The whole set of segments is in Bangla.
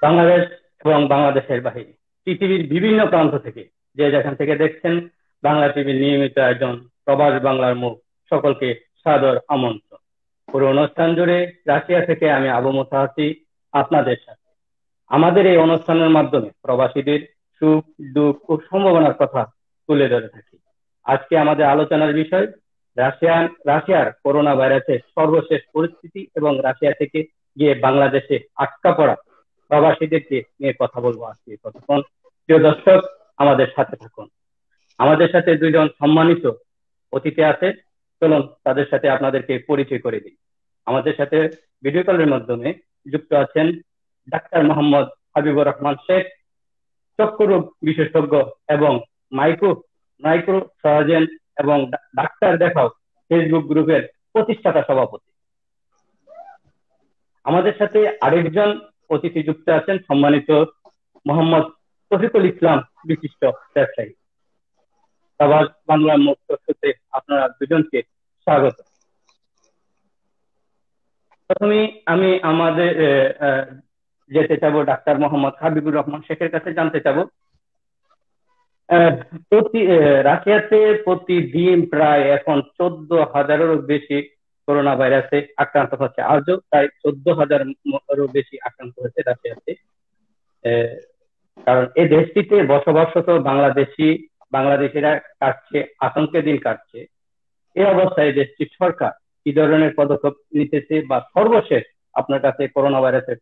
বাংলাদেশ এবং বাংলাদেশের বাহিরে পৃথিবীর বিভিন্ন প্রান্ত থেকে যে যেখান থেকে দেখছেন বাংলা টিভির নিয়মিত আয়োজন প্রবাস বাংলার মুখ সকলকে সাদর আমন্ত্রণ। পুরো অনুষ্ঠান জুড়ে রাশিয়া থেকে আমি আবু মুসাহাসি আপনাদের সাথে আমাদের এই অনুষ্ঠানের মাধ্যমে প্রবাসীদের সুখ দুঃখ ও সম্ভাবনার কথা তুলে ধরে থাকি। আজকে আমাদের আলোচনার বিষয় রাশিয়ার করোনা ভাইরাসের সর্বশেষ পরিস্থিতি এবং রাশিয়া থেকে গিয়ে বাংলাদেশে আটকা পড়া প্রবাসীদেরকে নিয়ে কথা বলবো আজকে কতক্ষণ। প্রিয় দর্শক, আমাদের সাথে থাকুন। আমাদের সাথে দুইজন সম্মানিত অতিথি আছে, চলুন তাদের সাথে আপনাদেরকে পরিচয় করে দিই। আমাদের সাথে ভিডিও কলের মাধ্যমে যুক্ত আছেন ডাক্তার মোহাম্মদ হাবিবুর রহমান শেখ, চক্ষু রোগ বিশেষজ্ঞ এবং মাইক্রো মাইক্রো সার্জন এবং ডাক্তার দেখাও ফেসবুক গ্রুপের প্রতিষ্ঠাতা সভাপতি। আমাদের সাথে আরেকজন অতিথি যুক্ত আছেন সম্মানিত মোহাম্মদ শফিকুল ইসলাম, বিশিষ্ট ব্যবসায়ী। প্রবাস বাংলা মুক্ত সূত্রে আপনারা দুজনকে স্বাগত। প্রথমে আমি আমাদের যেতে চাবো ডাক্তার মোহাম্মদ হাবিবুর রহমান শেখের কাছে, জানতে চাবো রাশিয়াতে প্রতিদিন প্রায় এখন 14,000-এরও বেশি করোনা ভাইরাসে আক্রান্ত হচ্ছে। আজও প্রায় 14,000-এরও বেশি আক্রান্ত হচ্ছে রাশিয়াতে। কারণ এই দেশটিতে বসবাসরত বাংলাদেশিরা কাটছে, আতঙ্কে দিন কাটছে। এই অবস্থায় দেশটির সরকার কি ধরনের পদক্ষেপ নিতেছে বা সর্বশেষ আপনার কাছে করোনা ভাইরাসের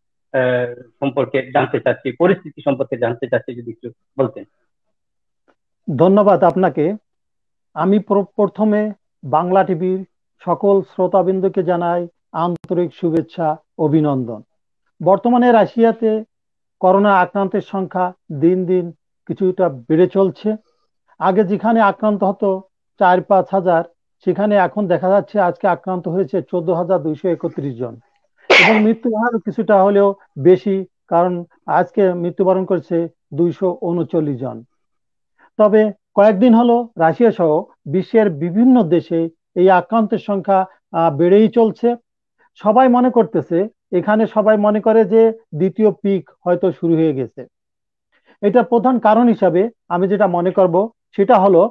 সম্পর্কে জানতে চাচ্ছি, পরিস্থিতি সম্পর্কে জানতে চাচ্ছি, যদি একটু বলতেন। ধন্যবাদ আপনাকে। আমি প্রথমে বাংলা টিভির সকল শ্রোতাবৃন্দকে জানাই আন্তরিক শুভেচ্ছা, অভিনন্দন। বর্তমানে রাশিয়াতে করোনা আক্রান্তের সংখ্যা দিন দিন কিছুটা বেড়ে চলছে। আগে যেখানে আক্রান্ত হতো 4-5 হাজার, সেখানে এখন দেখা যাচ্ছে আজকে আক্রান্ত হয়েছে 14,231 জন, এবং মৃত্যুর হার কিছুটা হলেও বেশি, কারণ আজকে মৃত্যুবরণ করেছে 239 জন। তবে কয়েকদিন হলো রাশিয়া সহ বিশ্বের বিভিন্ন দেশে এই আক্রান্তের সংখ্যা বেড়েই চলছে। সবাই মনে করে যে দ্বিতীয় পিক হয়তো শুরু হয়ে গেছে। এটা প্রধান কারণ হিসাবে আমি যেটা মনে করব সেটা হলো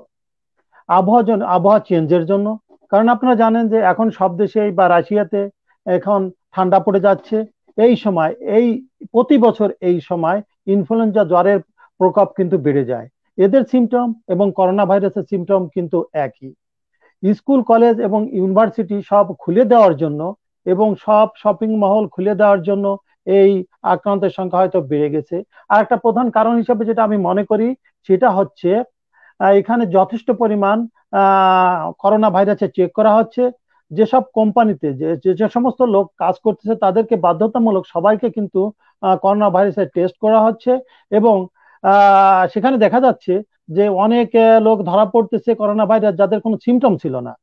আবহাওয়া চেঞ্জের জন্য। কারণ আপনারা জানেন যে এখন সব দেশেই বা রাশিয়াতে এখন ঠান্ডা পড়ে যাচ্ছে। প্রতি বছর এই সময় ইনফ্লুয়েঞ্জা জ্বরের প্রকোপ কিন্তু বেড়ে যায়। এদের সিমটম এবং করোনা ভাইরাসের সিমটম কিন্তু একই। স্কুল, কলেজ এবং ইউনিভার্সিটি সব খুলে দেওয়ার জন্য এবং সব শপিং মহল খুলে দেওয়ার জন্য এই আক্রান্তের সংখ্যা হয়তো বেড়ে গেছে। আর একটা প্রধান কারণ হিসেবে যেটা আমি মনে করি সেটা হচ্ছে এখানে যথেষ্ট পরিমাণ করোনা ভাইরাসে চেক করা হচ্ছে। যেসব কোম্পানিতে যে সমস্ত লোক কাজ করতেছে তাদেরকে বাধ্যতামূলক সবাইকে কিন্তু করোনা ভাইরাসের টেস্ট করা হচ্ছে, এবং সেখানে দেখা যাচ্ছে যে অনেক লোক ধরা পড়তেছে করোনা ভাইরাস যাদের কোনো সিমটম ছিল না।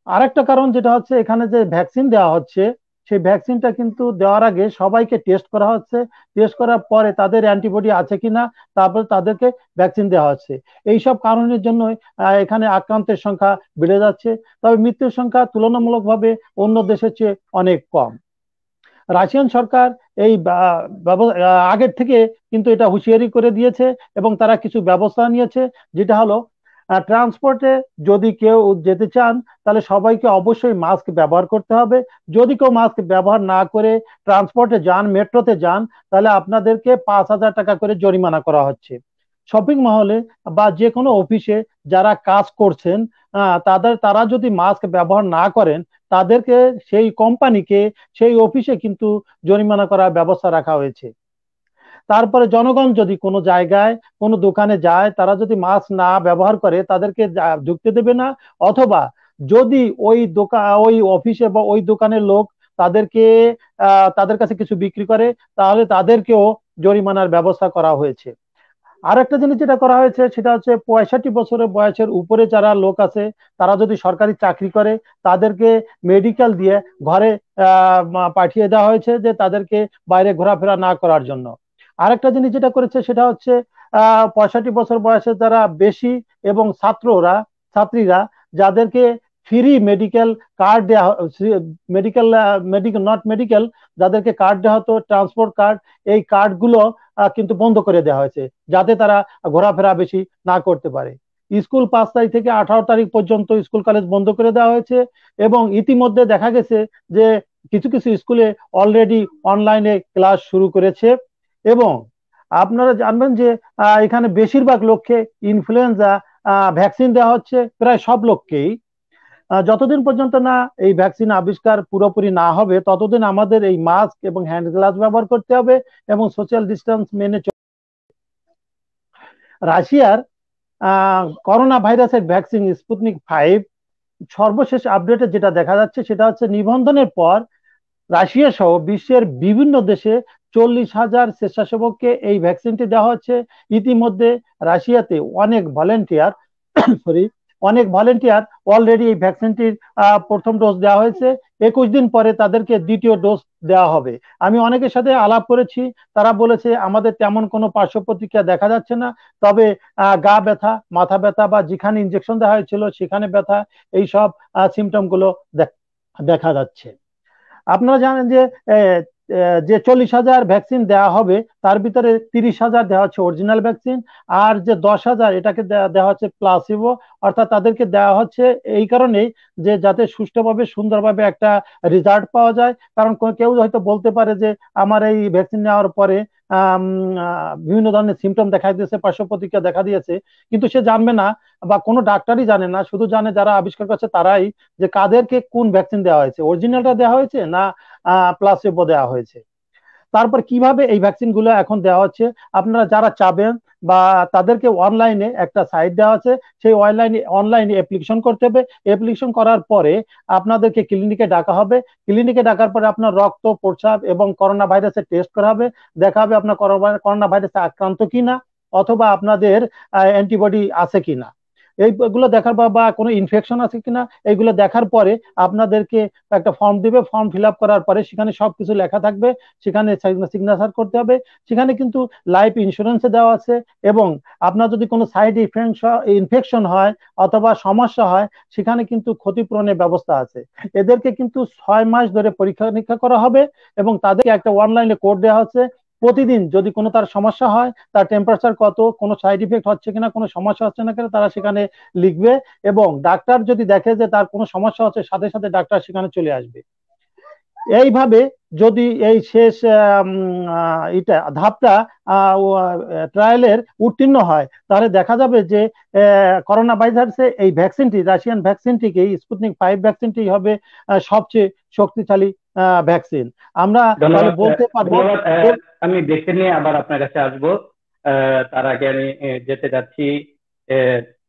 আরেকটা কারণ যেটা হচ্ছে এখানে যে ভ্যাকসিন দেওয়া হচ্ছে, সেই ভ্যাকসিনটা কিন্তু দেওয়ার আগে সবাইকে টেস্ট করা হচ্ছে। টেস্ট করার পরে তাদের অ্যান্টিবডি আছে কিনা, তারপর তাদেরকে ভ্যাকসিন দেওয়া হচ্ছে। এইসব কারণের জন্য এখানে আক্রান্তের সংখ্যা বেড়ে যাচ্ছে। তবে মৃত্যুর সংখ্যা তুলনামূলকভাবে অন্য দেশের চেয়ে অনেক কম। রাশিয়ান সরকার এই আগের থেকে কিন্তু এটা হুঁশিয়ারি করে দিয়েছে এবং তারা কিছু ব্যবস্থা নিয়েছে, যেটা হলো ট্রান্সপোর্টে যদি কেউ যেতে চান তাহলে সবাইকে অবশ্যই মাস্ক ব্যবহার করতে হবে। যদি কেউ মাস্ক ব্যবহার না করে ট্রান্সপোর্টে যান, মেট্রোতে যান, তাহলে আপনাদেরকে 5,000 টাকা করে জরিমানা করা হচ্ছে। শপিং মহলে বা যে কোনো অফিসে যারা কাজ করছেন তারা যদি মাস্ক ব্যবহার না করেন, তাদেরকে সেই কোম্পানিকে সেই অফিসে কিন্তু জরিমানা করার ব্যবস্থা রাখা হয়েছে। তারপরে জনগণ যদি কোনো জায়গায় কোনো দোকানে যায়, তারা যদি মাস্ক না ব্যবহার করে তাদেরকে ঢুকতে দেবে না, অথবা যদি ওই অফিসে বা ওই দোকানের লোক তাদের কাছে কিছু বিক্রি করে, তাহলে তাদেরকেও জরিমানার ব্যবস্থা করা হয়েছে। আর একটা জিনিস যেটা করা হয়েছে সেটা হচ্ছে 65 বছরের বয়সের উপরে যারা লোক আছে, তারা যদি সরকারি চাকরি করে, তাদেরকে মেডিকেল দিয়ে ঘরে পাঠিয়ে দেওয়া হয়েছে, যে তাদেরকে বাইরে ঘোরাফেরা না করার জন্য। আরেকটা জিনিস যেটা করেছে সেটা হচ্ছে 65 বছর বয়সে যারা বেশি এবং ছাত্রীরা যাদেরকে ফ্রি মেডিকেল কার্ড দেওয়া, মেডিকেল মেডিকেল নট মেডিকেল যাদেরকে কার্ড দেওয়া হতো, ট্রান্সপোর্ট কার্ড, এই কার্ডগুলো কিন্তু বন্ধ করে দেওয়া হয়েছে যাতে তারা ঘোরাফেরা বেশি না করতে পারে। স্কুল 5 তারিখ থেকে 18 তারিখ পর্যন্ত স্কুল কলেজ বন্ধ করে দেওয়া হয়েছে এবং ইতিমধ্যে দেখা গেছে যে কিছু কিছু স্কুলে অলরেডি অনলাইনে ক্লাস শুরু করেছে। এবং আপনারা জানবেন যে এখানে বেশিরভাগ লোককে ইনফ্লুয়েঞ্জা ভ্যাকসিন দেওয়া হচ্ছে, প্রায় সব লোককেই। যতদিন পর্যন্ত না এই ভ্যাকসিন আবিষ্কার পুরোপুরি না হবে ততদিন আমাদের এই মাস্ক এবং হ্যান্ড গ্লাভস ব্যবহার করতে হবে এবং সোশ্যাল ডিস্টেন্স মেনে। রাশিয়ার করোনা ভাইরাসের ভ্যাকসিন স্পুটনিক 5 সর্বশেষ আপডেটে যেটা দেখা যাচ্ছে সেটা হচ্ছে নিবন্ধনের পর রাশিয়া সহ বিশ্বের বিভিন্ন দেশে 40,000 স্বেচ্ছাসেবককে এই ভ্যাকসিনটি দেওয়া হচ্ছে। ইতিমধ্যে রাশিয়াতে অনেক ভলেন্টিয়ার সরি অনেক ভলেন্টিয়ার অলরেডি এই ভ্যাকসিনটির প্রথম ডোজ দেওয়া হয়েছে। 21 দিন পরে তাদেরকে দ্বিতীয় ডোজ দেওয়া হবে। আমি অনেকের সাথে আলাপ করেছি, তারা বলেছে আমাদের তেমন কোনো পার্শ্ব প্রতিক্রিয়া দেখা যাচ্ছে না, তবে গা ব্যথা, মাথা ব্যথা বা যেখানে ইনজেকশন দেওয়া হয়েছিল সেখানে ব্যথা, এই সব সিমটম গুলো দেখা যাচ্ছে। আপনারা জানেন যে যে 40,000 ভ্যাকসিন দেওয়া হবে তার ভিতরে 30,000 দেওয়া হচ্ছে অরিজিনাল ভ্যাকসিন, আর যে 10,000 এটাকে দেওয়া হচ্ছে প্লাসিবো, অর্থাৎ তাদেরকে দেওয়া হচ্ছে এই কারণেই যে যাতে সুষ্ঠুভাবে সুন্দরভাবে একটা রেজাল্ট পাওয়া যায়। কারণ কেউ হয়তো বলতে পারে যে আমার এই ভ্যাকসিন নেওয়ার পরে বিভিন্ন ধরনের সিমটম দেখা দিয়েছে, পার্শ্ব প্রতিক্রিয়া দেখা দিয়েছে, কিন্তু সে জানবে না বা কোনো ডাক্তারই জানে না, শুধু জানে যারা আবিষ্কার করছে তারাই, যে কাদেরকে কোন ভ্যাকসিন দেওয়া হয়েছে, অরিজিনালটা দেওয়া হয়েছে না প্লাসিবো দেওয়া হয়েছে। তারপর কিভাবে এই ভ্যাকসিন গুলো এখন দেওয়া হচ্ছে, আপনারা যারা চাবেন বা তাদেরকে অনলাইনে একটা সাইট দেওয়া আছে, সেই অনলাইনে অ্যাপ্লিকেশন করতে হবে। অ্যাপ্লিকেশন করার পরে আপনাদেরকে ক্লিনিকে ডাকা হবে। ক্লিনিকে ডাকার পরে আপনার রক্ত, প্রস্রাব এবং করোনা ভাইরাসের টেস্ট করা হবে, দেখা হবে আপনার করোনা ভাইরাসে আক্রান্ত কিনা অথবা আপনাদের অ্যান্টিবডি আছে কিনা। এইগুলো দেখার বা কোনো ইনফেকশন আছে কিনা এইগুলো দেখার পরে আপনাদেরকে একটা ফর্ম দিবে। ফর্ম ফিল আপ করার পরে সেখানে সবকিছু লেখা থাকবে, সেখানে সিগনেচার করতে হবে। সেখানে কিন্তু লাইফ ইন্স্যুরেন্স দেওয়া আছে এবং আপনার যদি কোনো সাইড ইনফেকশন হয় অথবা সমস্যা হয় সেখানে কিন্তু ক্ষতিপূরণের ব্যবস্থা আছে। এদেরকে কিন্তু 6 মাস ধরে পরীক্ষা নিরীক্ষা করা হবে এবং তাদেরকে একটা অনলাইনে কোড দেওয়া হচ্ছে। প্রতিদিন যদি কোনো তার সমস্যা হয়, তার টেম্পারেচার কত, কোনো সাইড ইফেক্ট হচ্ছে কিনা, কোনো সমস্যা হচ্ছে না কিনা, তারা সেখানে লিখবে এবং ডাক্তার যদি দেখে যে তার কোনো সমস্যা হচ্ছে সাথে সাথে ডাক্তার সেখানে চলে আসবে। এইভাবে যদি এই শেষ এটা ধাপটা ট্রায়ালের উত্তীর্ণ হয় তাহলে দেখা যাবে যে করোনা ভাইরাসে এই ভ্যাকসিনটি, রাশিয়ান ভ্যাকসিনটিকে, স্পুটনিক 5 ভ্যাকসিনটি হবে সবচেয়ে শক্তিশালী ভ্যাকসিন। আমরা তাহলে বলতে পারবো। আমি দেখে নিয়ে আবার আপনার কাছে আসবো। তার আগে আমি যেতে যাচ্ছি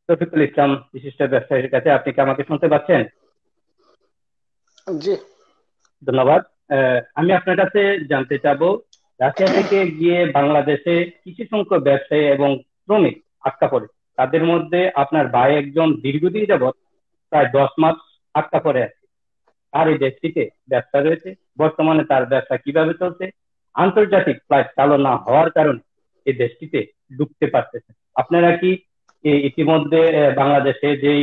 শফিকুল ইসলাম বিশিষ্ট ব্যবসায়ীর কাছে। আপনি কি আমাকে শুনতে পাচ্ছেন? জি, ধন্যবাদ। আমি আপনার কাছে জানতে চাবো, রাশিয়া থেকে গিয়ে বাংলাদেশে কিছু সংখ্যক ব্যবসায়ী এবং শ্রমিক আটকা পড়ে, তাদের মধ্যে আপনার ভাই একজন দীর্ঘদিন যাবৎ প্রায় 10 মাস আটকা পড়ে আছে। আর এই দেশটিতে ব্যবসা রয়েছে, বর্তমানে তার ব্যবসা কিভাবে চলছে, আন্তর্জাতিক ফ্লাইট চালু না হওয়ার কারণে এই দেশটিতে ঢুকতে পারতেছে। আপনারা কি ইতিমধ্যে বাংলাদেশে যেই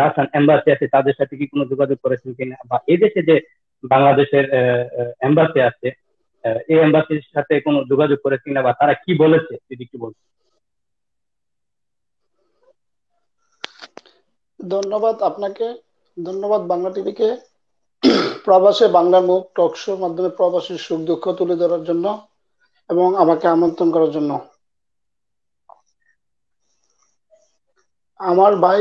রাশিয়ান এম্বাসি আছে তাদের সাথে কি কোনো যোগাযোগ করেছেন কিনা, বা এই দেশে যে বাংলাদেশের এম্বাসি আছে এই এম্বাসির সাথে কোনো যোগাযোগ করেছেন কিনা, বা তারা কি বলেছে যদি একটু বলছেন? ধন্যবাদ আপনাকে, ধন্যবাদ বাংলা টিভিকে প্রবাসে বাংলার মুখ টক শোর মাধ্যমে প্রবাসীর সুখ দুঃখ তুলে ধরার জন্য এবং আমাকে আমন্ত্রণ করার জন্য। আমার ভাই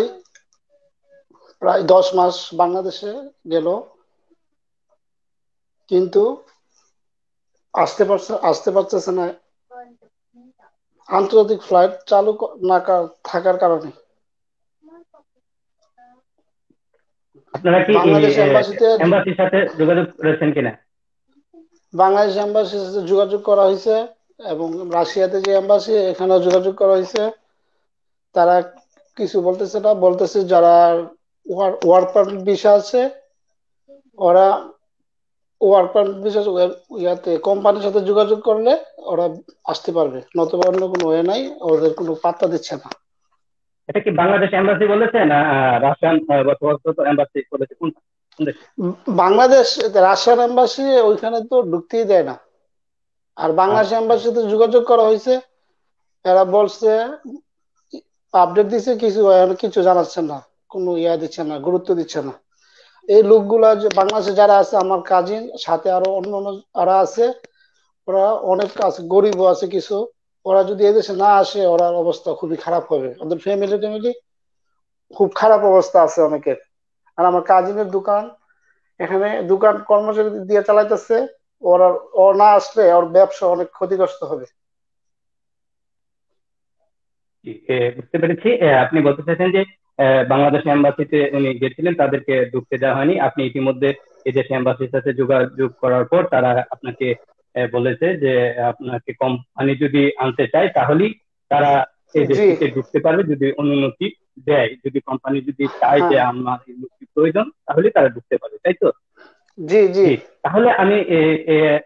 প্রায় 10 মাস বাংলাদেশে গেল, কিন্তু আসতে পারতেছে না আন্তর্জাতিক ফ্লাইট চালু না থাকার কারণে। আপনারা কি বাংলাদেশ এম্বাসির সাথে যোগাযোগ করেছেন কিনা? বাংলাদেশ এম্বাসির সাথে যোগাযোগ করা হয়েছে এবং রাশিয়াতে যে এম্বাসি এখানেও যোগাযোগ করা হয়েছে। তারা কিছু বলতেছে না, বলতেছে যারা ওয়ার্ক পারমিট ভিসা আছে ওরা ওয়ার্ক পারমিট ভিসা ইয়াতে কোম্পানির সাথে যোগাযোগ করলে ওরা আসতে পারবে, নতুবা অন্য কোনো ওয়ে নাই, ওদের কোনো পাত্তা দিচ্ছে না। এটা কি বাংলাদেশ এম্বাসি বলেছে না রাশিয়ান এম্বাসি বলেছে, কোন কোন দেশ? বাংলাদেশ, রাশিয়ান এম্বাসি ওইখানে তো ঢুকতেই দেয় না। আর বাংলাদেশ এম্বাসিতে যোগাযোগ করা হয়েছে, এরা বলছে আপডেট দিছে, কিছু কিছু জানাচ্ছে না, কোনো ইয়া দিচ্ছে না, গুরুত্ব দিচ্ছে না। এই লোকগুলা যে বাংলাদেশে যারা আছে, আমার কাজিন সাথে আরো অন্য অন্য যারা আছে, ওরা অনেক আছে, গরিবও আছে কিছু। ওরা যদি এদেশে না আসে, ওর অবস্থা খুবই খারাপ হবে, ওদের ফ্যামিলি ট্যামিলি খুব খারাপ অবস্থা আছে অনেকের। আর আমার কাজিনের দোকান, এখানে দোকান কর্মচারী দিয়ে চালাইতেছে, ওরা ও না আসলে ওর ব্যবসা অনেক ক্ষতিগ্রস্ত হবে। বুঝতে পেরেছি। আপনি বলতে চাইছেন যে বাংলাদেশ এম্বাসিতে উনি গেছিলেন, তাদেরকে ঢুকতে দেওয়া হয়নি। আপনি ইতিমধ্যে এই দেশে এম্বাসির সাথে যোগাযোগ করার পর তারা আপনাকে বলেছে যে আপনাকে কোম্পানি যদি আনতে চায় তাহলেই তারা এই জি, দেশটিতে ঢুকতে পারবে, যদি অনুমতি দেয়। যদি কোম্পানি যদি চায় যে হ্যাঁ, আমার এই লোকটি প্রয়োজন, তাহলে তারা ঢুকতে পারবে, তাই তো? জি, জি, জি। তাহলে আমি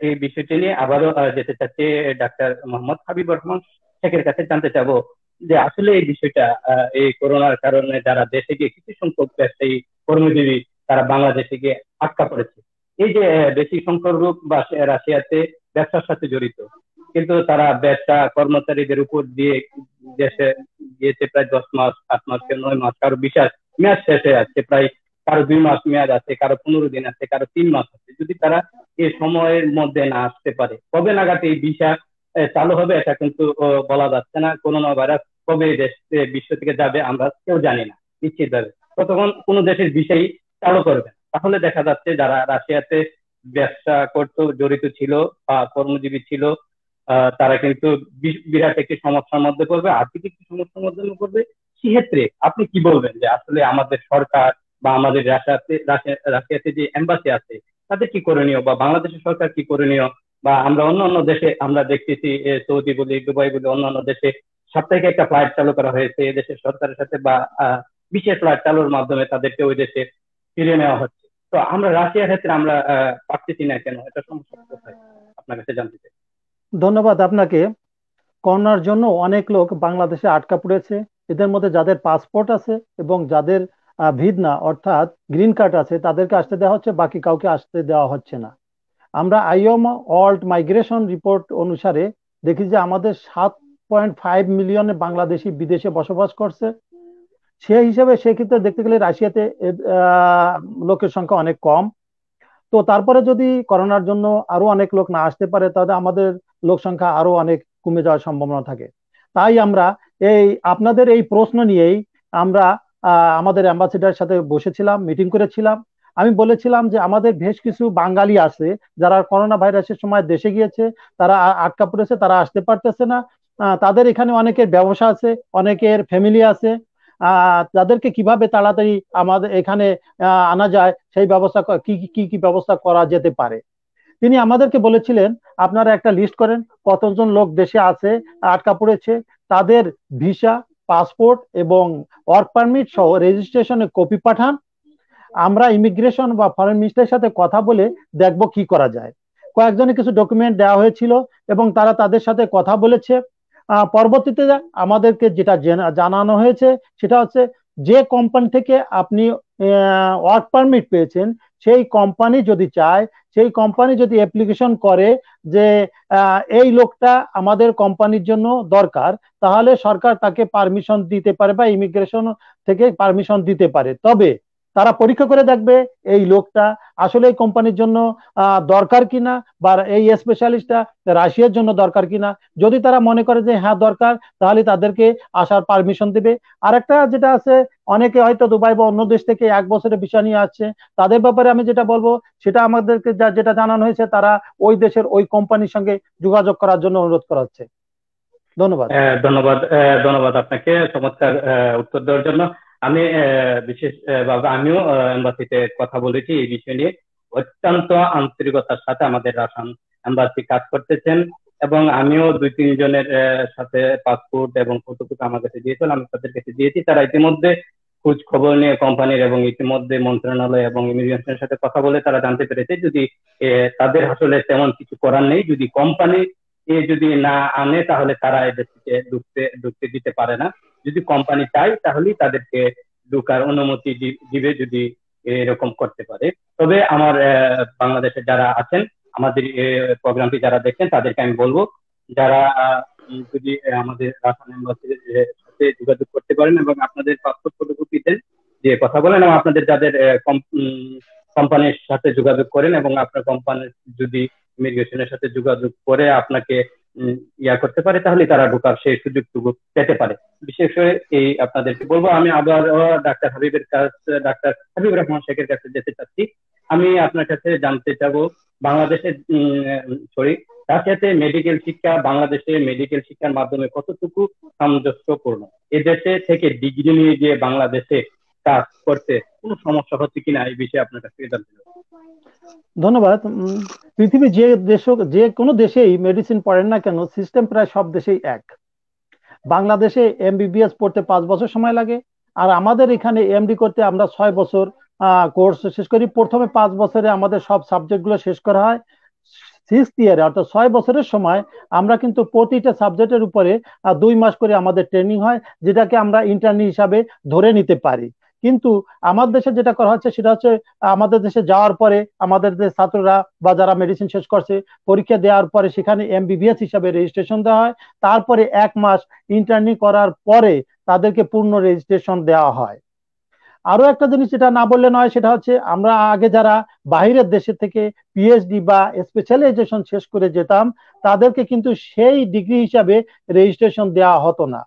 এই বিষয়টি নিয়ে আবারও যেতে চাচ্ছি ডাক্তার মোহাম্মদ হাবিবুর রহমান শেখের কাছে, জানতে চাবো যে আসলে এই বিষয়টা এই করোনার কারণে যারা দেশে গিয়ে কিছু সংখ্যক ব্যবসায়ী কর্মজীবী তারা বাংলাদেশে গিয়ে আটকা পড়েছে। এই যে বেশি সংখ্যক লোক বা রাশিয়াতে ব্যবসার সাথে জড়িত, কিন্তু তারা ব্যবসা কর্মচারীদের উপর দিয়ে দেশে গিয়েছে প্রায় 10 মাস, 8 মাস, 9 মাস, কারো বিশাল মেয়াদ শেষ হয়ে যাচ্ছে প্রায়, কারো 2 মাস মেয়াদ আছে, কারো 15 দিন আছে, কারো 3 মাস আছে। যদি তারা এই সময়ের মধ্যে না আসতে পারে, কবে নাগাদ এই ভিসা চালু হবে এটা কিন্তু বলা যাচ্ছে না। করোনা ভাইরাস কবে দেশ বিশ্ব থেকে যাবে আমরা কেউ জানি না নিশ্চিত ভাবে, ততক্ষণ কোনো দেশের ভিসাই চালু করবে না। তাহলে দেখা যাচ্ছে যারা রাশিয়াতে ব্যবসা করতে জড়িত ছিল বা কর্মজীবী ছিল, তারা কিন্তু বিরাট একটি সমস্যার মধ্যে পড়বে, আর্থিক একটি সমস্যার মধ্যে পড়বে। সেক্ষেত্রে আপনি কি বলবেন যে আসলে আমাদের সরকার বা আমাদের রাশিয়াতে যে এম্বাসি আছে তাদের কি করণীয়, বা বাংলাদেশের সরকার কি করণীয়? বা আমরা অন্য অন্য দেশে আমরা দেখতেছি, সৌদি বলি, দুবাই বলি, অন্যান্য দেশে সাপ্তাহিক একটা ফ্লাইট চালু করা হয়েছে দেশের সরকারের সাথে, বা বিশেষ ফ্লাইট চালুর মাধ্যমে তাদেরকে ওই দেশে ফিরিয়ে নেওয়া হচ্ছে। তো আমরা রাশিয়ার ক্ষেত্রে আমরা পারতেছি না কেন? এটা সমস্যা কোথায় আপনার কাছে জানতে চাই। ধন্যবাদ আপনাকে। করোনার জন্য অনেক লোক বাংলাদেশে আটকা পড়েছে। এদের মধ্যে যাদের পাসপোর্ট আছে এবং যাদের ভিসা অর্থাৎ গ্রিন কার্ড আছে তাদেরকে আসতে দেওয়া হচ্ছে, বাকি কাউকে আসতে দেওয়া হচ্ছে না। আমরা আইওএম ওয়ার্ল্ড মাইগ্রেশন রিপোর্ট অনুসারে দেখি যে আমাদের 7.5 মিলিয়ন বাংলাদেশি বিদেশে বসবাস করছে। সেই হিসাবে সেক্ষেত্রে দেখতে গেলে রাশিয়াতে লোকের সংখ্যা অনেক কম। তো তারপরে যদি করোনার জন্য আরো অনেক লোক না আসতে পারে তাহলে আমাদের লোক সংখ্যা আরো অনেক কমে যাওয়ার সম্ভাবনা থাকে। তাই আমরা এই আপনাদের এই প্রশ্ন নিয়েই আমরা আমাদের অ্যাম্বাসেডারের সাথে বসেছিলাম, মিটিং করেছিলাম। আমি বলেছিলাম যে আমাদের বেশ কিছু বাঙালি আছে যারা করোনা ভাইরাসের সময় দেশে গিয়েছে, তারা আটকা পড়েছে, তারা আসতে পারতেছে না। তাদের এখানে অনেকের ব্যবসা আছে, অনেকের ফ্যামিলি আছে। তাদেরকে কিভাবে তাড়াতাড়ি আমাদের এখানে আনা যায় সেই ব্যবস্থা কি কি কি ব্যবস্থা করা যেতে পারে। তিনি আমাদেরকে বলেছিলেন আপনারা একটা লিস্ট করেন কতজন লোক দেশে আছে, আটকা পড়েছে, তাদের ভিসা, পাসপোর্ট এবং ওয়ার্ক পারমিট সহ রেজিস্ট্রেশনের কপি পাঠান। আমরা ইমিগ্রেশন বা ফরেন মিনিস্টারের সাথে কথা বলে দেখব কি করা যায়। কয়েকজনের কিছু ডকুমেন্ট দেওয়া হয়েছিল এবং তারা তাদের সাথে কথা বলেছে। পরবর্তীতে আমাদেরকে যেটা জানানো হয়েছে সেটা হচ্ছে যে কোম্পানি থেকে আপনি ওয়ার্ক পারমিট পেয়েছেন সেই কোম্পানি যদি চায়, সেই কোম্পানি যদি অ্যাপ্লিকেশন করে যে এই লোকটা আমাদের কোম্পানির জন্য দরকার, তাহলে সরকার তাকে পারমিশন দিতে পারে বা ইমিগ্রেশন থেকে পারমিশন দিতে পারে। তবে তারা পরীক্ষা করে দেখবে এই লোকটা আসলে এই কোম্পানির জন্য দরকার কিনা বা এই স্পেশালিস্টটা রাশিয়ার জন্য দরকার কিনা। যদি তারা মনে করে যে হ্যাঁ দরকার, তাহলে তাদেরকে আসার পারমিশন দেবে। আরেকটা যেটা আছে, অনেকে হয়তো দুবাই বা অন্য দেশ থেকে 1 বছরের ভিসা নিয়ে আসছে, তাদের ব্যাপারে আমি যেটা বলবো সেটা আমাদেরকে যেটা জানানো হয়েছে তারা ওই দেশের ওই কোম্পানির সঙ্গে যোগাযোগ করার জন্য অনুরোধ করা হচ্ছে। ধন্যবাদ। ধন্যবাদ। ধন্যবাদ আপনাকে চমৎকার উত্তর দেওয়ার জন্য। আমি বিশেষ ভাবে আমিও এম্বাসিতে কথা বলেছি এই বিষয় নিয়ে। অত্যন্ত আন্তরিকতার সাথে আমাদের রাশিয়ান এম্বাসি কাজ করতেছেন, এবং আমিও 2-3 জনের সাথে পাসপোর্ট এবং ফটোকপি আমার কাছে দিয়েছিল, আমি তাদের কাছে দিয়েছি। তারা ইতিমধ্যে খোঁজ খবর নিয়ে কোম্পানির এবং ইতিমধ্যে মন্ত্রণালয় এবং ইমিগ্রেশনের সাথে কথা বলে তারা জানতে পেরেছে যদি তাদের আসলে তেমন কিছু করার নেই, যদি কোম্পানি যদি না আনে তাহলে তারা এদের থেকে ঢুকতে দিতে পারে না। যদি কোম্পানি চায় তাহলেই তাদেরকে ঢোকার অনুমতি দিবে, যদি এরকম করতে পারে। তবে আমার বাংলাদেশে যারা আছেন, আমাদের প্রোগ্রামটি যারা দেখছেন, তাদেরকে আমি বলবো, যারা যদি আমাদের রাখাইন এম্বাসির সাথে যোগাযোগ করতে পারেন এবং আপনাদের পাসপোর্ট ফটোকপি দেন, যে কথা বলেন, এবং আপনাদের যাদের কোম্পানির সাথে যোগাযোগ করেন এবং আপনার কোম্পানির যদি ইমিগ্রেশনের সাথে যোগাযোগ করে আপনাকে ইয়া করতে পারে, তাহলে তারা ঢোকার সেই সুযোগটুকু পেতে পারে। বিশেষ করে এই আপনাদেরকে বলবো, আমি আবার ডাক্তার হাবিবুর রহমান শেখের কাছে যেতে চাচ্ছি। আমি আপনার কাছে জানতে চাবো, বাংলাদেশের সরি রাশিয়াতে মেডিকেল শিক্ষা বাংলাদেশে মেডিকেল শিক্ষার মাধ্যমে কতটুকু সামঞ্জস্যপূর্ণ? এদেশে থেকে ডিগ্রি নিয়ে গিয়ে বাংলাদেশে কাজ করতে কোনো সমস্যা হচ্ছে কিনা, এই বিষয়ে আপনার কাছে জানতে চাবো। ধন্যবাদ। পৃথিবীর যে কোনো দেশেই মেডিসিন পড়েন না কেন, সিস্টেম প্রায় সব দেশেই এক। বাংলাদেশে এমবিবিএস পড়তে 5 বছর সময় লাগে, আর আমাদের এখানে এমডি করতে আমরা 6 বছর কোর্স শেষ করি। প্রথমে 5 বছরে আমাদের সব সাবজেক্ট গুলো শেষ করা হয়। 6th ইয়ারে অর্থাৎ 6 বছরের সময় আমরা কিন্তু প্রতিটা সাবজেক্টের উপরে 2 মাস করে আমাদের ট্রেনিং হয়, যেটাকে আমরা ইন্টার্নি হিসাবে ধরে নিতে পারি। কিন্তু আমার দেশে যেটা করা হচ্ছে সেটা হচ্ছে, আমাদের দেশে যাওয়ার পরে আমাদের যে ছাত্ররা বা যারা মেডিসিন শেষ করছে, পরীক্ষা দেওয়ার পরে সেখানে এমবিবিএস হিসাবে রেজিস্ট্রেশন দেওয়া হয়। তারপরে 1 মাস ইন্টার্নি করার পরে তাদেরকে পূর্ণ রেজিস্ট্রেশন দেওয়া হয়। আরো একটা জিনিস যেটা না বললে নয়, সেটা হচ্ছে আমরা আগে যারা বাহিরের দেশে থেকে পিএইচডি বা স্পেশালাইজেশন শেষ করে যেতাম, তাদেরকে কিন্তু সেই ডিগ্রি হিসাবে রেজিস্ট্রেশন দেওয়া হতো না।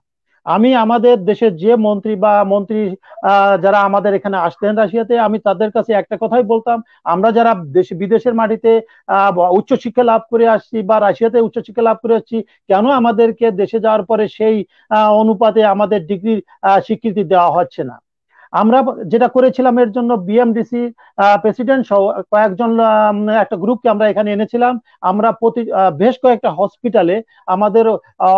আমি আমাদের দেশের যে মন্ত্রী যারা আমাদের এখানে আসতেন রাশিয়াতে, আমি তাদের কাছে একটা কথাই বলতাম, আমরা যারা বিদেশের মাটিতে উচ্চশিক্ষা লাভ করে আসছি বা রাশিয়াতে উচ্চশিক্ষা লাভ করে আসছি, কেন আমাদেরকে দেশে যাওয়ার পরে সেই অনুপাতে আমাদের ডিগ্রির স্বীকৃতি দেওয়া হচ্ছে না? আমরা যেটা করেছিলাম, এর জন্য বিএমডিসি প্রেসিডেন্ট সহ কয়েকজন একটা গ্রুপকে আমরা এখানে এনেছিলাম। আমরা বেশ কয়েকটা হসপিটালে আমাদের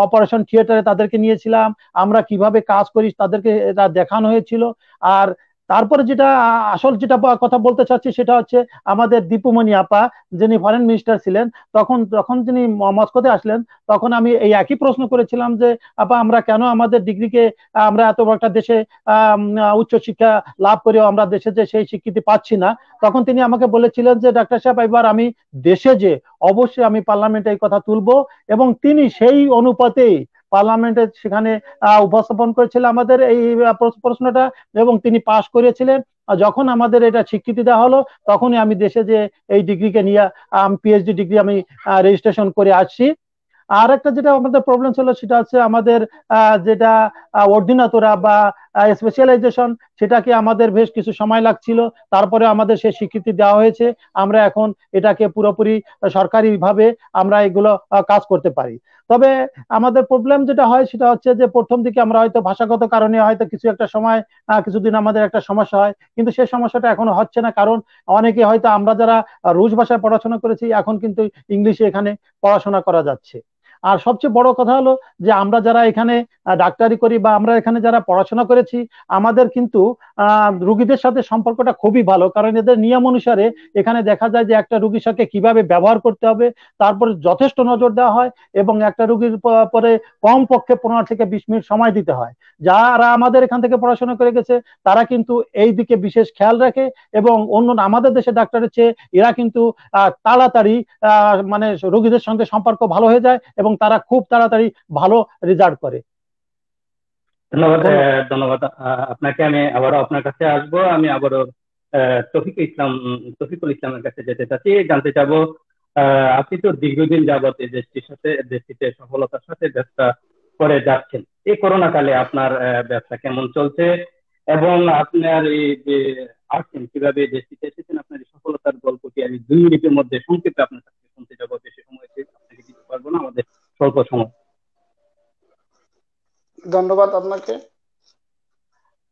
অপারেশন থিয়েটারে তাদেরকে নিয়েছিলাম। আমরা কিভাবে কাজ করি তাদেরকে এটা দেখানো হয়েছিল। আর তারপরে যেটা কথা বলতে চাচ্ছি সেটা হচ্ছে, আমাদের দীপুমণি আপা, যিনি ফরেন মিনিস্টার ছিলেন, তখন যিনি মস্কোতে আসলেন, তখন আমি এই একই প্রশ্ন করেছিলাম যে, আপা আমরা কেন আমাদের ডিগ্রিকে, আমরা এত বড় একটা দেশে উচ্চশিক্ষা লাভ করেও আমরা দেশে যে সেই স্বীকৃতি পাচ্ছি না। তখন তিনি আমাকে বলেছিলেন যে, ডাক্তার সাহেব, এবার আমি দেশে যে অবশ্যই আমি পার্লামেন্টে এই কথা তুলবো। এবং তিনি সেই অনুপাতেই পার্লামেন্টে সেখানে উপস্থাপন করেছিলেন আমাদের এই প্রশ্নটা, এবং তিনি পাশ করেছিলেন। যখন আমাদের এটা স্বীকৃতি দেওয়া হলো, তখনই আমি দেশে যে এই ডিগ্রিকে নিয়ে পিএইচডি ডিগ্রি আমি রেজিস্ট্রেশন করে আসছি। আর একটা যেটা আমাদের প্রবলেম ছিল সেটা হচ্ছে, আমাদের যেটা অর্ডিনাতোরা বা স্পেশালাইজেশন, সেটাকে আমাদের বেশ কিছু সময় লাগছিল, তারপরে আমাদের সে স্বীকৃতি দেওয়া হয়েছে। আমরা এখন এটাকে পুরোপুরি সরকারিভাবে আমরা এগুলো কাজ করতে পারি। তবে আমাদের প্রবলেম যেটা হয় সেটা হচ্ছে যে, প্রথম দিকে আমরা হয়তো ভাষাগত কারণে হয়তো কিছু একটা সময় কিছুদিন আমাদের একটা সমস্যা হয়, কিন্তু সেই সমস্যাটা এখনো হচ্ছে না। কারণ অনেকে হয়তো, আমরা যারা রুশ ভাষায় পড়াশোনা করেছি, এখন কিন্তু ইংলিশে এখানে পড়াশোনা করা যাচ্ছে। আর সবচেয়ে বড় কথা হলো যে, আমরা যারা এখানে ডাক্তারি করি বা আমরা এখানে যারা পড়াশোনা করেছি, আমাদের কিন্তু রুগীদের সাথে সম্পর্কটা খুবই ভালো। কারণ এদের নিয়ম অনুসারে এখানে দেখা যায় যে, একটা রুগীর সাথে কিভাবে ব্যবহার করতে হবে তারপরে যথেষ্ট নজর দেওয়া হয়, এবং একটা রুগীর পরে কম পক্ষে 15 থেকে 20 মিনিট সময় দিতে হয়। যারা আমাদের এখান থেকে পড়াশোনা করে গেছে, তারা কিন্তু এই দিকে বিশেষ খেয়াল রাখে, এবং অন্য আমাদের দেশের ডাক্তারের চেয়ে এরা কিন্তু তাড়াতাড়ি মানে রোগীদের সঙ্গে সম্পর্ক ভালো হয়ে যায়, এবং তারা খুব তাড়াতাড়ি ভালো রেজাল্ট করে। ধন্যবাদ। ধন্যবাদ আপনাকে। আমি আবারও আপনার কাছে আসবো। আমি আবারও তফিকুল ইসলামের কাছে যেতে চাচ্ছি, জানতে চাবো, আপনি তো দীর্ঘদিন যাবত এই দেশটিতে সফলতার সাথে ব্যবসা করে যাচ্ছেন। এই করোনা কালে আপনার ব্যবসা কেমন চলছে, এবং আপনার এই যে আসছেন, কিভাবে দেশটিতে এসেছেন, আপনার এই সফলতার গল্পটি আমি 2 মিনিটের মধ্যে সংক্ষেপে আপনার কাছে শুনতে যাবো। বেশি সময় আপনাকে দিতে পারবো না, আমাদের স্বল্প সময়। ধন্যবাদ আপনাকে।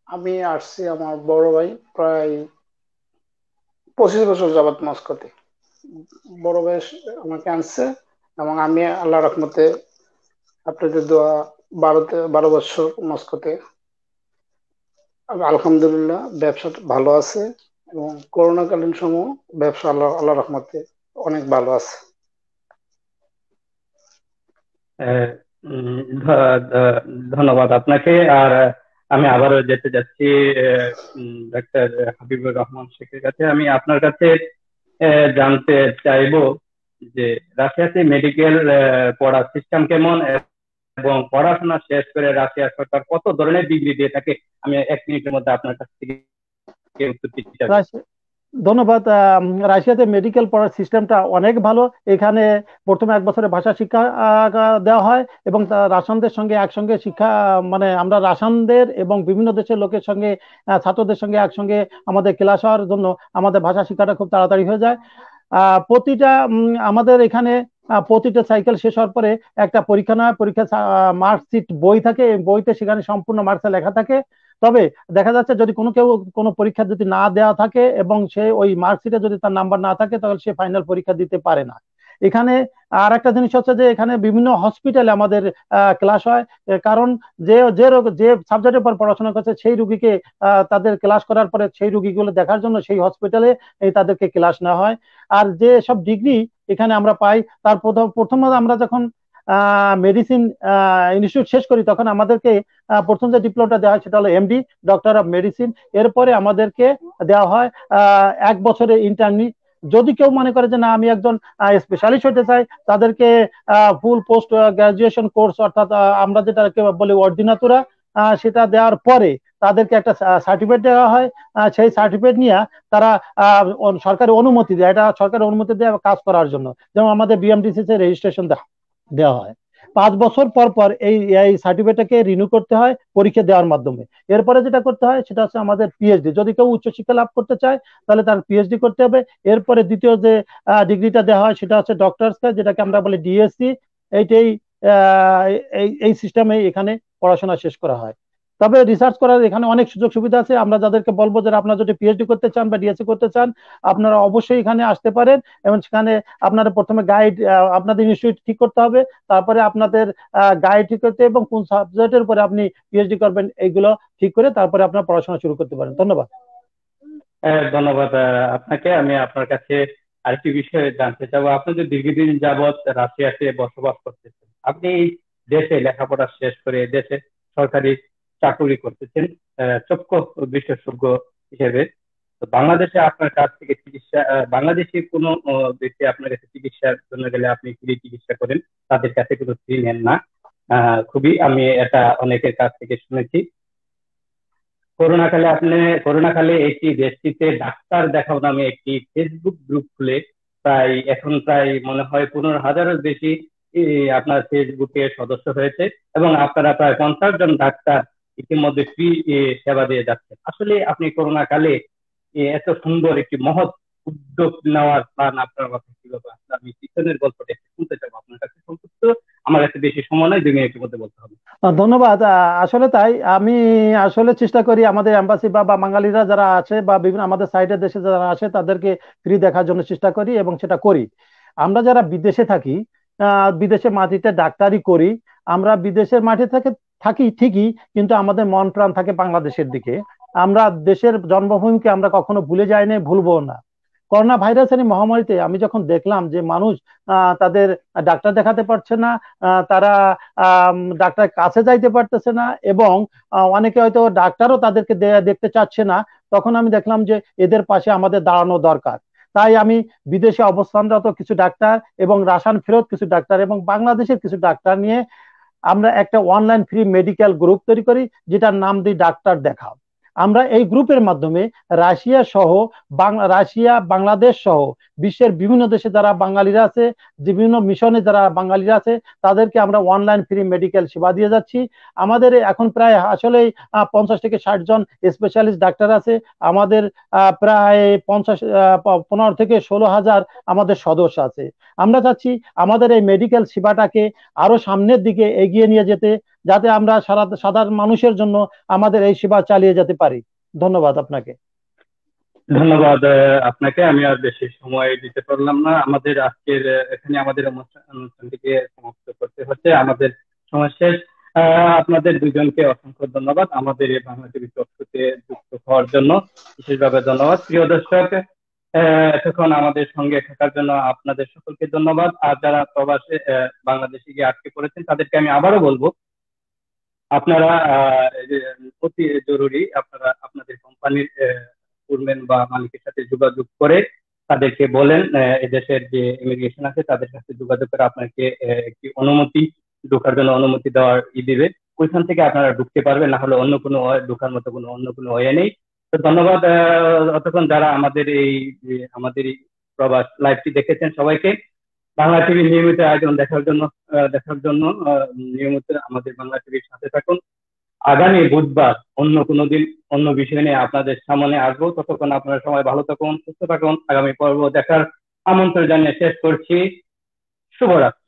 আমি আসছি আমার বড় ভাই প্রায় 25 বছর যাবৎ মস্কোতে। বড় ভাই আমাকে আনছে, এবং আমি আল্লাহ রহমতে, আপনাদের দোয়া, 12 বছর মস্কোতে। আলহামদুলিল্লাহ ব্যবসা ভালো আছে, এবং করোনাকালীন সময় ব্যবসা আল্লাহ রহমতে অনেক ভালো আছে। ধন্যবাদ আপনাকে। আর আমি আবারও যেতে যাচ্ছি ডাক্তার হাবিবুর রহমান শেখের কাছে। আমি আপনার কাছে জানতে চাইবো যে রাশিয়াতে মেডিকেল পড়ার সিস্টেম কেমন, এবং পড়াশোনা শেষ করে রাশিয়া সরকার কত ধরনের ডিগ্রি দিয়ে থাকে। আমি 1 মিনিটের মধ্যে আপনার কাছ থেকে উত্তর দিতে চাই। ধন্যবাদ। রাশিয়াতে মেডিকেল পড়ার সিস্টেমটা অনেক ভালো। এখানে প্রথমে 1 বছরের ভাষা শিক্ষা দেওয়া হয়, এবং রাশিয়ানদের সঙ্গে একসঙ্গে শিক্ষা, মানে আমরা রাশিয়ানদের এবং বিভিন্ন দেশের লোকের সঙ্গে, ছাত্রদের সঙ্গে একসঙ্গে আমাদের ক্লাস হওয়ার জন্য আমাদের ভাষা শিক্ষাটা খুব তাড়াতাড়ি হয়ে যায়। প্রতিটা আমাদের এখানে প্রতিটা সাইকেল শেষ হওয়ার পরে একটা পরীক্ষা নেওয়া, পরীক্ষা মার্কশিট বই থাকে, বইতে সেখানে সম্পূর্ণ মার্কসে লেখা থাকে। তবে দেখা যাচ্ছে যদি কেউ কোনো পরীক্ষা যদি না দেওয়া থাকে এবং সে ওই মার্কশিটে যদি তার নাম্বার না থাকে, তাহলে সে ফাইনাল পরীক্ষা দিতে পারে না। এখানে আর একটা জিনিস হচ্ছে যে এখানে বিভিন্ন হসপিটালে আমাদের ক্লাস হয়, কারণ যে যে রোগ যে সাবজেক্টের উপর পড়াশোনা করছে সেই রুগীকে তাদের ক্লাস করার পরে সেই রুগীগুলো দেখার জন্য সেই হসপিটালে তাদেরকে ক্লাস নেওয়া হয়। আর যে সব ডিগ্রি এখানে আমরা পাই, তার প্রথমত আমরা যখন মেডিসিন ইনস্টিটিউট শেষ করি, তখন আমাদেরকে প্রথম যে ডিপ্লোমাটা দেওয়া হয় সেটা হলো এমডি, ডক্টর অফ মেডিসিন। এরপরে আমাদেরকে দেওয়া হয় 1 বছরের ইন্টার্নি। যদি কেউ মনে করে যে না আমি একজন স্পেশালিস্ট হতে চাই, তাদেরকে ফুল পোস্ট গ্রাজুয়েশন কোর্স, অর্থাৎ আমরা যেটাকে বলি অর্ডিনাতুরা, সেটা দেওয়ার পরে তাদেরকে একটা সার্টিফিকেট দেওয়া হয়। সেই সার্টিফিকেট নিয়ে তারা সরকারি অনুমতি দেয়, এটা সরকারি অনুমতি দেয় কাজ করার জন্য। যেমন আমাদের বিএমডিসিতে রেজিস্ট্রেশন দেওয়া হয়। 5 বছর পর পর এই সার্টিফিকেটটাকে রিনিউ করতে হয় পরীক্ষা দেওয়ার মাধ্যমে। এরপরে যেটা করতে হয় সেটা হচ্ছে আমাদের পিএইচডি। যদি কেউ উচ্চশিক্ষা লাভ করতে চায় তাহলে তার পিএইচডি করতে হবে। এরপরে দ্বিতীয় যে ডিগ্রিটা দেওয়া হয় সেটা হচ্ছে ডক্টরস, যেটাকে আমরা বলি ডিএসসি। এইটাই এই সিস্টেমে এখানে পড়াশোনা শেষ করা হয়। তবে রিসার্চ করার এখানে অনেক সুযোগ সুবিধা আছে। আমরা যাদেরকে বলবো যে আপনারা যদি পিএইচডি করতে চান বা ডিএসসি করতে চান, আপনারা অবশ্যই এখানে আসতে পারেন। এবং সেখানে আপনারা প্রথমে গাইড, আপনাদের ইনস্টিটিউট ঠিক করতে হবে, তারপরে আপনাদের গাইড ঠিক করতে এবং কোন সাবজেক্টের উপরে আপনি পিএইচডি করবেন এইগুলো ঠিক করে তারপরে আপনার পড়াশোনা শুরু করতে পারেন। ধন্যবাদ। ধন্যবাদ আপনাকে। আমি আপনার কাছে আরেকটি বিষয়ে জানতে চাবো। আপনি যে দীর্ঘদিন যাবৎ রাশিয়াতে বসবাস করতেছেন, আপনি এই দেশে লেখাপড়া শেষ করে দেশে সরকারি চাকুরি করতেছেন চক্ষু বিশেষজ্ঞ হিসেবে। তো বাংলাদেশে আপনার কাছ থেকে চিকিৎসা, বাংলাদেশি কোনো ব্যক্তি আপনার কাছে চিকিৎসার জন্য গেলে আপনি ফ্রি চিকিৎসা করেন, তাদের কাছে কোনো ফ্রি নেন না। খুবই আমি এটা অনেকের কাছ থেকে শুনেছি। করোনাকালে একটি দেশটিতে ডাক্তার দেখাও নামে একটি ফেসবুক গ্রুপ খুলে প্রায় মনে হয় 15,000-এর বেশি আপনার ফেসবুকে সদস্য হয়েছে, এবং আপনারা প্রায় 50 জন ডাক্তার ইতিমধ্যে ফ্রি সেবা দিয়ে যাচ্ছেন। আসলে আপনি করোনাকালে এত সুন্দর একটি মহৎ উদ্যোগ নেওয়ার প্ল্যান আপনার মাথায় ছিল? আমি পিছনের গল্পটা একটু শুনতে চাবো। আপনার কাছে সন্তুষ্ট? আমার কাছে বেশি সময় নয়, 2 মিনিটের মধ্যে বলতে হবে। ধন্যবাদ। আসলে তাই আমি আসলে চেষ্টা করি আমাদের এম্বাসি বা বাঙালিরা যারা আছে বা বিভিন্ন আমাদের সাইডের দেশে যারা আছে তাদেরকে ফ্রি দেখার জন্য চেষ্টা করি, এবং সেটা করি। আমরা যারা বিদেশে থাকি, বিদেশে মাটিতে ডাক্তারি করি, আমরা বিদেশের মাঠে থাকি ঠিকই, কিন্তু আমাদের মন প্রাণ থাকে বাংলাদেশের দিকে। আমরা দেশের জন্মভূমিকে আমরা কখনো ভুলে যাই না, ভুলবো না। করোনা ভাইরাসের এই মহামারীতে আমি যখন দেখলাম যে মানুষ তাদের ডাক্তার দেখাতে পারছে না, তারা ডাক্তার কাছে যাইতে পারতেছে না, এবং অনেকে হয়তো ডাক্তারও তাদেরকে দেখতে চাচ্ছে না, তখন আমি দেখলাম যে এদের পাশে আমাদের দাঁড়ানো দরকার। তাই আমি বিদেশে অবস্থানরত কিছু ডাক্তার এবং রাসায়ন ফেরত কিছু ডাক্তার এবং বাংলাদেশের কিছু ডাক্তার নিয়ে আমরা একটা অনলাইন ফ্রি মেডিকেল গ্রুপ তৈরি করি, যেটার নাম দিই ডাক্তার দেখাও। আমরা এই গ্রুপের মাধ্যমে রাশিয়া, বাংলাদেশ সহ বিশ্বের বিভিন্ন দেশে যারা বাঙালিরা আছে, বিভিন্ন মিশনে যারা বাঙালিরা আছে, তাদেরকে আমরা অনলাইন ফ্রি মেডিকেল সেবা দিয়ে যাচ্ছি। আমাদের এখন প্রায় আসলে 50 থেকে 60 জন স্পেশালিস্ট ডাক্তার আছে। আমাদের প্রায় 15 থেকে 16,000 আমাদের সদস্য আছে। আমরা চাচ্ছি আমাদের এই মেডিকেল সেবাটাকে আরো সামনের দিকে এগিয়ে নিয়ে যেতে, যাতে আমরা সাধারণ মানুষের জন্য আমাদের এই সেবা চালিয়ে যেতে পারি। ধন্যবাদ আপনাকে। ধন্যবাদ আপনাকে। আমি আর বেশি সময় দিতে পারলাম না। আমাদের আজকের এখানে আমাদের অনুষ্ঠানটিকে সমাপ্ত করতে হচ্ছে, আমাদের সময় শেষ। আপনাদের দুজনকে অসংখ্য ধন্যবাদ আমাদের এই বাংলা টিভি টক শোতে যুক্ত হওয়ার জন্য। বিশেষভাবে ধন্যবাদ। প্রিয় দর্শক, এতক্ষণ আমাদের সঙ্গে থাকার জন্য আপনাদের সকলকে ধন্যবাদ। আর যারা প্রবাসে বাংলাদেশে গিয়ে আটকে পড়েছেন তাদেরকে আমি আবারও বলবো, আপনারা এই যে অতি জরুরি আপনারা আপনাদের কোম্পানির ফুলম্যান বা মালিকের সাথে যোগাযোগ করে তাদেরকে বলেন এদেশের যে ইমিগ্রেশন আছে তাদের কাছে যোগাযোগ করে আপনাকে একটি অনুমতি, ঢোকার জন্য অনুমতি দেওয়ার দিবে। ওইখান থেকে আপনারা ঢুকতে পারবেন, না হলে অন্য কোনো ঢোকার মতো অন্য কোনো ওয়ে নেই। তো ধন্যবাদ অতক্ষণ যারা আমাদের এই প্রবাস লাইভটি দেখেছেন সবাইকে। বাংলা টিভির নিয়মিত আয়োজন দেখার জন্য নিয়মিত আমাদের বাংলা টিভির সাথে থাকুন। আগামী বুধবার অন্য কোনো দিন অন্য বিষয় নিয়ে আপনাদের সামনে আসবো। ততক্ষণ আপনারা সবাই ভালো থাকুন, সুস্থ থাকুন। আগামী পর্ব দেখার আমন্ত্রণ জানিয়ে শেষ করছি। শুভরাত্রি।